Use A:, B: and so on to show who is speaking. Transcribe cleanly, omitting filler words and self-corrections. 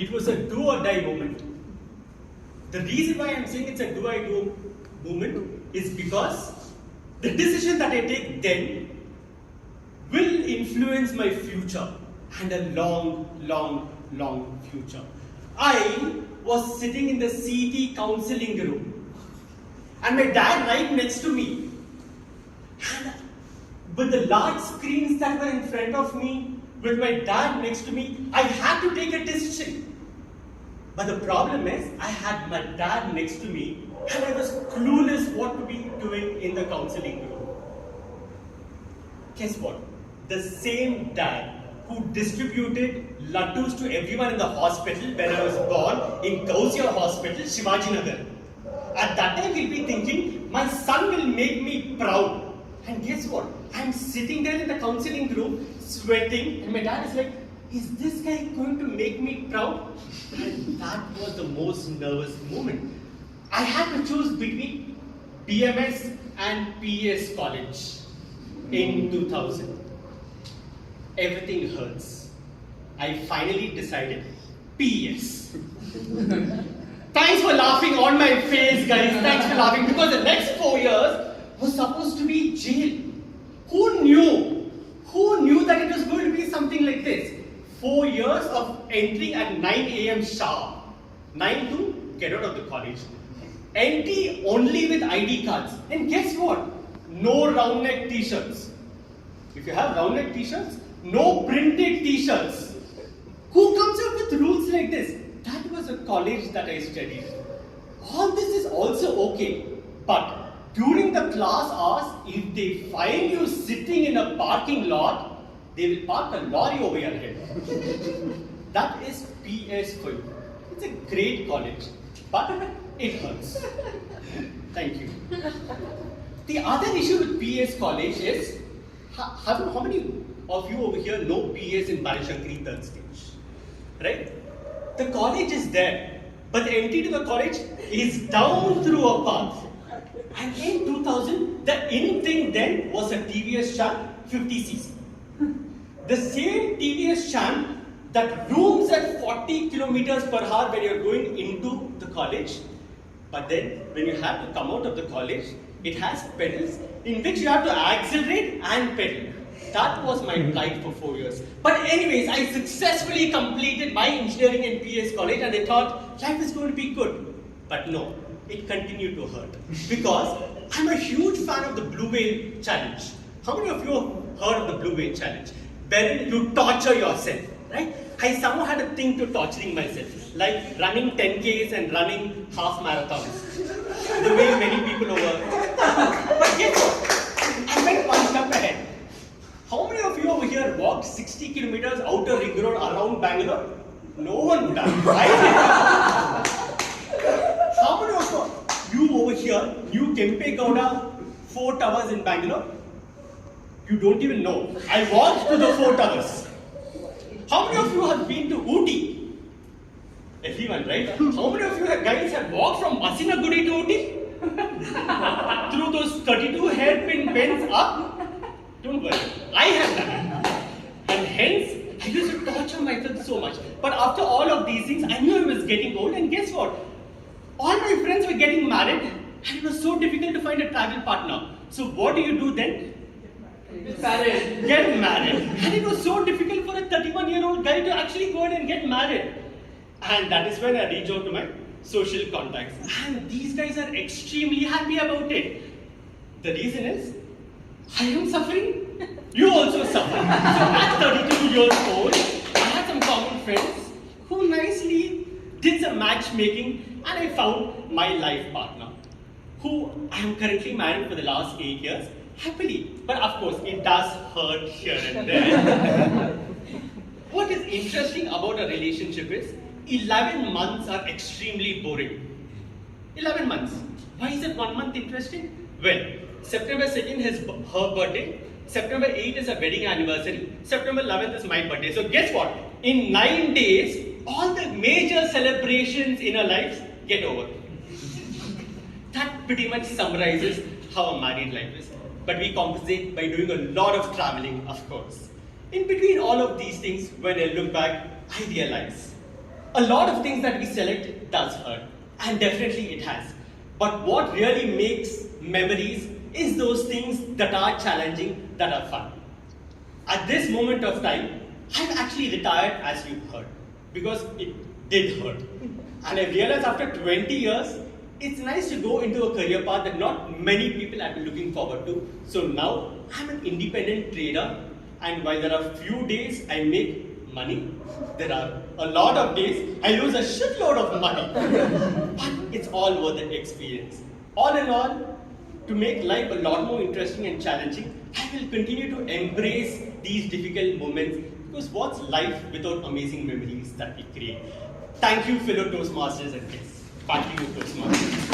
A: it was a do or die moment. The reason why I'm saying it's a do or die moment is because the decision that I take then will influence my future and a long, long, long future. I was sitting in the CT counseling room and my dad right next to me. And with the large screens that were in front of me, with my dad next to me, I had to take a decision. But the problem is, I had my dad next to me and I was clueless what to be doing in the counseling room. Guess what? The same dad who distributed laddus to everyone in the hospital when I was born in Gausia Hospital, Shivaji Nagar. At that time, he'll be thinking, my son will make me proud. And guess what? I'm sitting there in the counseling room, sweating, and my dad is like, is this guy going to make me proud? And that was the most nervous moment. I had to choose between BMS and PES college in 2000. Everything hurts. I finally decided PES. Thanks for laughing on my face, guys. Thanks for laughing, because the next 4 years was supposed to be jail. Who knew? Who knew that it was going to be something like this? 4 years of entering at 9 a.m. sharp. 9 to get out of the college. Entry only with ID cards. And guess what? No round neck t-shirts. If you have round neck t-shirts, no printed t-shirts. Who comes up with rules like this? That was a college that I studied. All this is also okay. But during the class hours, if they find you sitting in a parking lot, they will park a lorry over your head. That is PS for you. It's a great college, but it hurts. Thank you. The other issue with PS college is, how many of you over here know PS in Barishankari third stage? Right? The college is there, but the entry to the college is down through a path. And in 2000, the in thing then was a TVS Shan 50cc. The same TVS Shan that rooms at 40 kilometers per hour when you're going into the college. But then, when you have to come out of the college, it has pedals in which you have to accelerate and pedal. That was my plight for 4 years. But anyways, I successfully completed my engineering in PS college and I thought life is going to be good. But no, it continued to hurt. Because I'm a huge fan of the Blue Whale Challenge. How many of you have heard of the Blue Whale Challenge? Wherein you torture yourself, right? I somehow had a thing to torturing myself. Like running 10Ks and running half marathons. The way many people over. But guess what? I went one step ahead. How many of you over here walked 60 kilometers outer ring road around Bangalore? No one would have. I did. How many of you over here knew Kempe Gowda 4 towers in Bangalore? You don't even know. I walked to the 4 towers. How many of you have been to Ooty? Everyone, right? How many of you guys have walked from Masinagudi to Ooty? Through those 32 hairpin bends up? Don't worry, I have done it. And hence, I used to torture myself so much. But after all of these things, I knew I was getting old, and guess what? All my friends were getting married, and it was so difficult to find a travel partner. So what do you do then? Get married. And it was so difficult for a 31-year-old guy to actually go ahead and get married. And that is when I reached out to my social contacts. And these guys are extremely happy about it. The reason is, I am suffering. You also suffer. So at 32 years old, I had some common friends who nicely did some matchmaking, and I found my life partner, who I am currently married for the last 8 years, happily. But of course, it does hurt here and there. What is interesting about a relationship is, 11 months are extremely boring. 11 months. Why is it 1 month interesting? Well, September 2nd is her birthday. September 8th is her wedding anniversary. September 11th is my birthday. So guess what? In 9 days, all the major celebrations in our lives get over. That pretty much summarizes how a married life is. But we compensate by doing a lot of traveling, of course. In between all of these things, when I look back, I realize A lot of things that we select does hurt, and definitely it has. But what really makes memories is those things that are challenging, that are fun. At this moment of time, I've actually retired, as you've heard, because it did hurt. And I realized after 20 years, it's nice to go into a career path that not many people have been looking forward to. So now I'm an independent trader, and while there are few days I make money, there are a lot of days I lose a shitload of money. But it's all worth the experience. All in all, to make life a lot more interesting and challenging, I will continue to embrace these difficult moments, because what's life without amazing memories that we create? Thank you, fellow Toastmasters and guests. Back to you, Toastmasters.